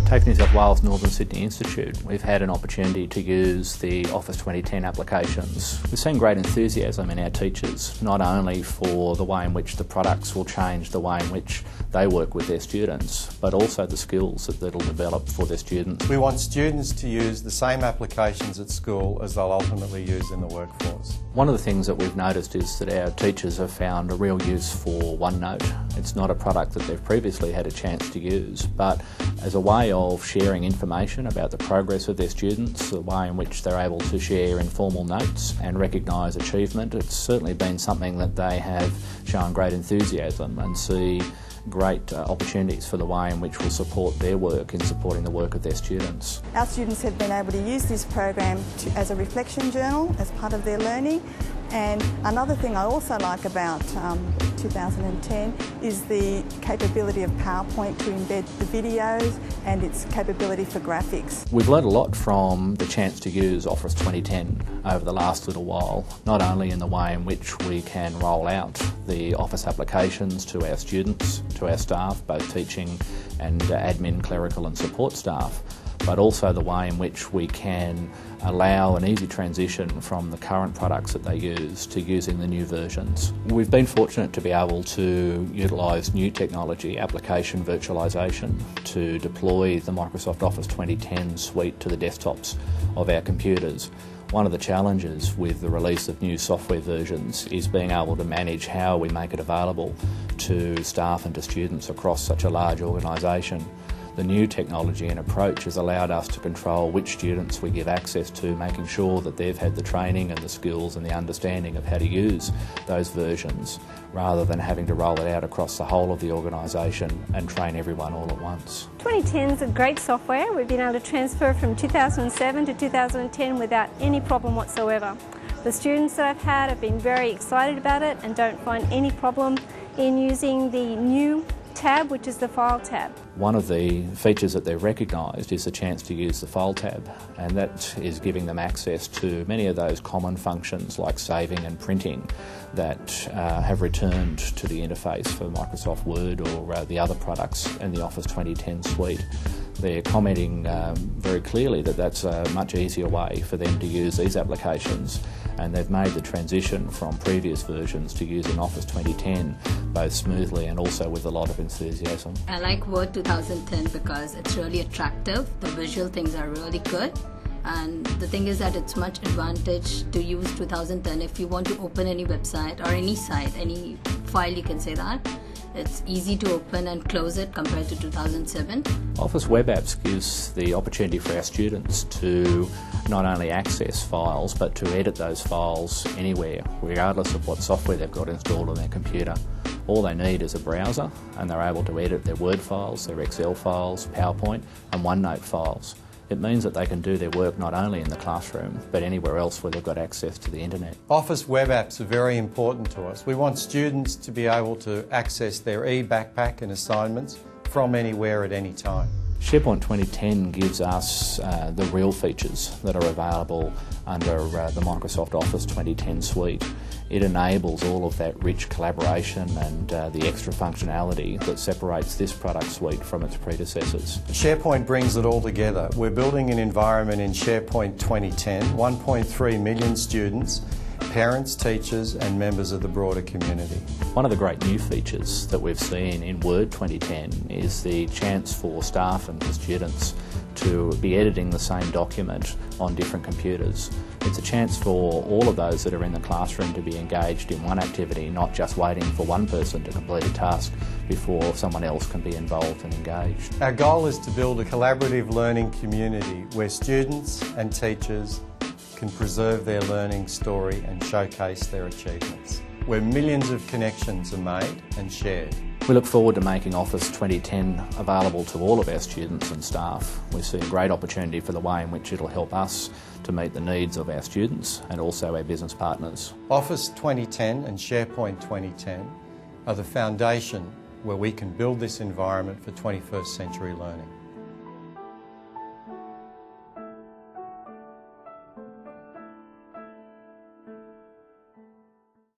Take New South Wales Northern Sydney Institute. We've had an opportunity to use the Office 2010 applications. We've seen great enthusiasm in our teachers, not only for the way in which the products will change the way in which they work with their students, but also the skills that they'll develop for their students. We want students to use the same applications at school as they'll ultimately use in the workforce. One of the things that we've noticed is that our teachers have found a real use for OneNote. It's not a product that they've previously had a chance to use, but as a way of sharing information about the progress of their students, the way in which they're able to share informal notes and recognise achievement, it's certainly been something that they have shown great enthusiasm and see great opportunities for the way in which we'll support their work in supporting the work of their students. Our students have been able to use this program as a reflection journal as part of their learning. And another thing I also like about 2010 is the capability of PowerPoint to embed the videos and its capability for graphics. We've learned a lot from the chance to use Office 2010 over the last little while, not only in the way in which we can roll out the Office applications to our students, to our staff, both teaching and admin, clerical and support staff, but also the way in which we can allow an easy transition from the current products that they use to using the new versions. We've been fortunate to be able to utilise new technology, application virtualisation, to deploy the Microsoft Office 2010 suite to the desktops of our computers. One of the challenges with the release of new software versions is being able to manage how we make it available to staff and to students across such a large organisation. The new technology and approach has allowed us to control which students we give access to, making sure that they've had the training and the skills and the understanding of how to use those versions, rather than having to roll it out across the whole of the organisation and train everyone all at once. 2010 is a great software. We've been able to transfer from 2007 to 2010 without any problem whatsoever. The students that I've had have been very excited about it and don't find any problem in using the new tab, which is the File tab. One of the features that they've recognised is the chance to use the File tab, and that is giving them access to many of those common functions like saving and printing that have returned to the interface for Microsoft Word or the other products in the Office 2010 suite. They're commenting very clearly that that's a much easier way for them to use these applications, and they've made the transition from previous versions to using Office 2010 both smoothly and also with a lot of enthusiasm. I like Word 2010 because it's really attractive. The visual things are really good. And the thing is that it's much advantage to use 2010 if you want to open any website or any site, any file, you can say that. It's easy to open and close it compared to 2007. Office Web Apps gives the opportunity for our students to not only access files but to edit those files anywhere, regardless of what software they've got installed on their computer. All they need is a browser and they're able to edit their Word files, their Excel files, PowerPoint and OneNote files. It means that they can do their work not only in the classroom but anywhere else where they've got access to the internet. Office web apps are very important to us. We want students to be able to access their e-backpack and assignments from anywhere at any time. SharePoint 2010 gives us the real features that are available under the Microsoft Office 2010 suite. It enables all of that rich collaboration and the extra functionality that separates this product suite from its predecessors. SharePoint brings it all together. We're building an environment in SharePoint 2010, 1.3 million students, parents, teachers and members of the broader community. One of the great new features that we've seen in Word 2010 is the chance for staff and for students to be editing the same document on different computers. It's a chance for all of those that are in the classroom to be engaged in one activity, not just waiting for one person to complete a task before someone else can be involved and engaged. Our goal is to build a collaborative learning community where students and teachers can preserve their learning story and showcase their achievements, where millions of connections are made and shared. We look forward to making Office 2010 available to all of our students and staff. We see a great opportunity for the way in which it'll help us to meet the needs of our students and also our business partners. Office 2010 and SharePoint 2010 are the foundation where we can build this environment for 21st century learning.